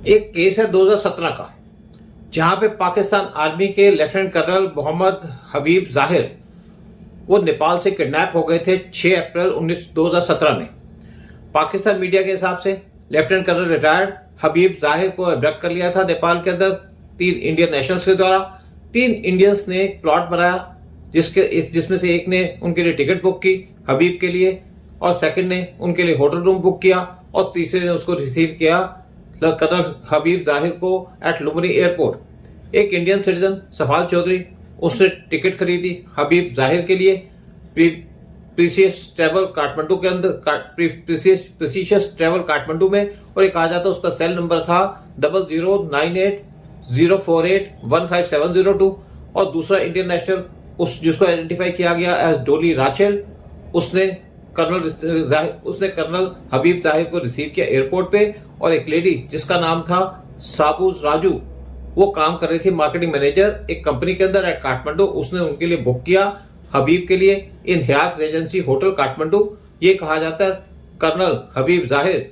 एक केस है 2017 का, जहां पे पाकिस्तान आर्मी के लेफ्टिनेंट कर्नल मोहम्मद हबीब जाहिर वो नेपाल से किडनैप हो गए थे 6 अप्रैल 2017 में। पाकिस्तान मीडिया के हिसाब से लेफ्टिनेंट कर्नल रिटायर्ड हबीब जाहिर को अब्डक्ट कर लिया था नेपाल के अंदर 3 इंडियन नेशनल्स के द्वारा। 3 इंडियंस ने एक प्लॉट बनाया जिसमें से एक ने उनके लिए टिकट बुक की हबीब के लिए, और सेकंड ने उनके लिए होटल रूम बुक किया, और तीसरे ने उसको रिसीव किया कर्नल हबीब जाहिर को एट लुम्बिनी एयरपोर्ट। एक इंडियन सिटीजन सफाल चौधरी, उसने टिकट खरीदी हबीब जाहिर के लिए प्रीसियस ट्रेवल काठमांडू के अंदर, प्रीसियस ट्रेवल काठमांडू में, और एक आ जाता उसका सेल नंबर था 009804815702। और दूसरा इंडियन नेशनल जिसको आइडेंटिफाई किया गया एज डोली राचेल, उसने कर्नल हबीब जाहिर को रिसीव किया एयरपोर्ट पे। और एक लेडी जिसका नाम था साबूज राजू, वो काम कर रही थी मार्केटिंग मैनेजर एक कंपनी के अंदर एट काठमांडू, उसने उनके लिए बुक किया हबीब के लिए इन हयात रेजेंसी होटल काठमांडू। ये कहा जाता है कर्नल हबीब जाहिर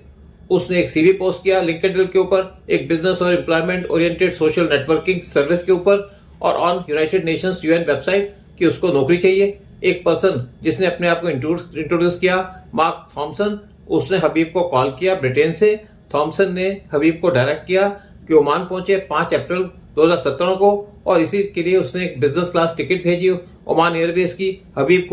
उसने एक सीवी पोस्ट किया लिंक्डइन के ऊपर, एक बिजनेस और employment oriented social networking service के ऊपर, और on United Nations UN website कि उसको नौकरी चाहिए। एक पर्सन जिसने अपने आप को इंट्रोड्यूस किया मार्क थॉमसन, उसने हबीब को कॉल किया ब्रिटेन से। थॉमसन ने हबीब को डायरेक्ट किया कि ओमान पहुंचे 5 अप्रैल 2017 को, और इसी के लिए उसने एक बिजनेस क्लास टिकट भेजी ओमान एयरवेज की हबीब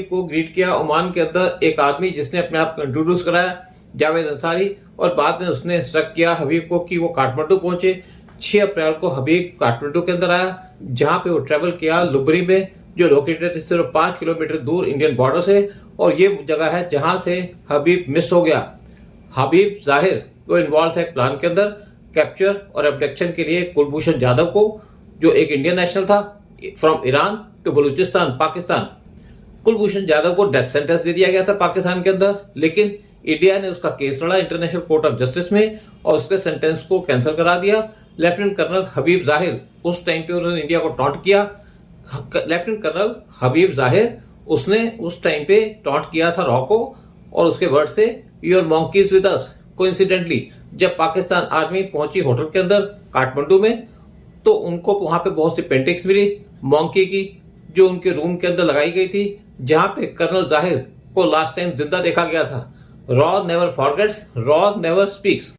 को ग्रीट किया ओमान के अंदर एक आदमी जिसने अपने आप को इंट्रोड्यूस कराया जावेद अंसारी, और बाद में उसने इंस्ट्रक्ट किया हबीब को कि वो काठमांडू पहुंचे। 6 अप्रैल को हबीब काठमांडू के अंदर आया, जहां पे वो ट्रेवल किया लुम्बिनी में, जो लोकेटेड सिर्फ 5 किलोमीटर दूर इंडियन बॉर्डर से, और ये जगह है जहां से हबीब मिस हो गया। हबीब जाहिर वो इन्वॉल्व था एक प्लान के अंदर कैप्चर और एब्डक्शन के लिए कुलभूषण जाधव को, जो एक इंडियन नेशनल था from Iran to Balochistan Pakistan. Kulbhushan Jadhav को डेथ सेंटेंस दे दिया गया था पाकिस्तान के अंदर, लेकिन इंडिया ने उसका केस लड़ा इंटरनेशनल कोर्ट ऑफ जस्टिस में और उसके सेंटेंस को कैंसिल करा दिया। लेफ्टिनेंट कर्नल हबीब जाहिर उस टाइम पे उन्होंने इंडिया को टॉन्ट किया। लेफ्टिनेंट कर्नल हबीब जाहिर उसने उस टाइम पे टॉन्ट किया था रॉ को, और उसके वर्ड से your monkeys with us. Coincidentally जब पाकिस्तान आर्मी पहुंची होटल के अंदर काठमांडू में, तो उनको वहां पे बहुत सी पेंटिंग्स मिली मॉन्की की, जो उनके रूम के अंदर लगाई गई थी, जहां पे कर्नल जाहिर को लास्ट टाइम जिंदा देखा गया था। Raw never forgets, raw never speaks.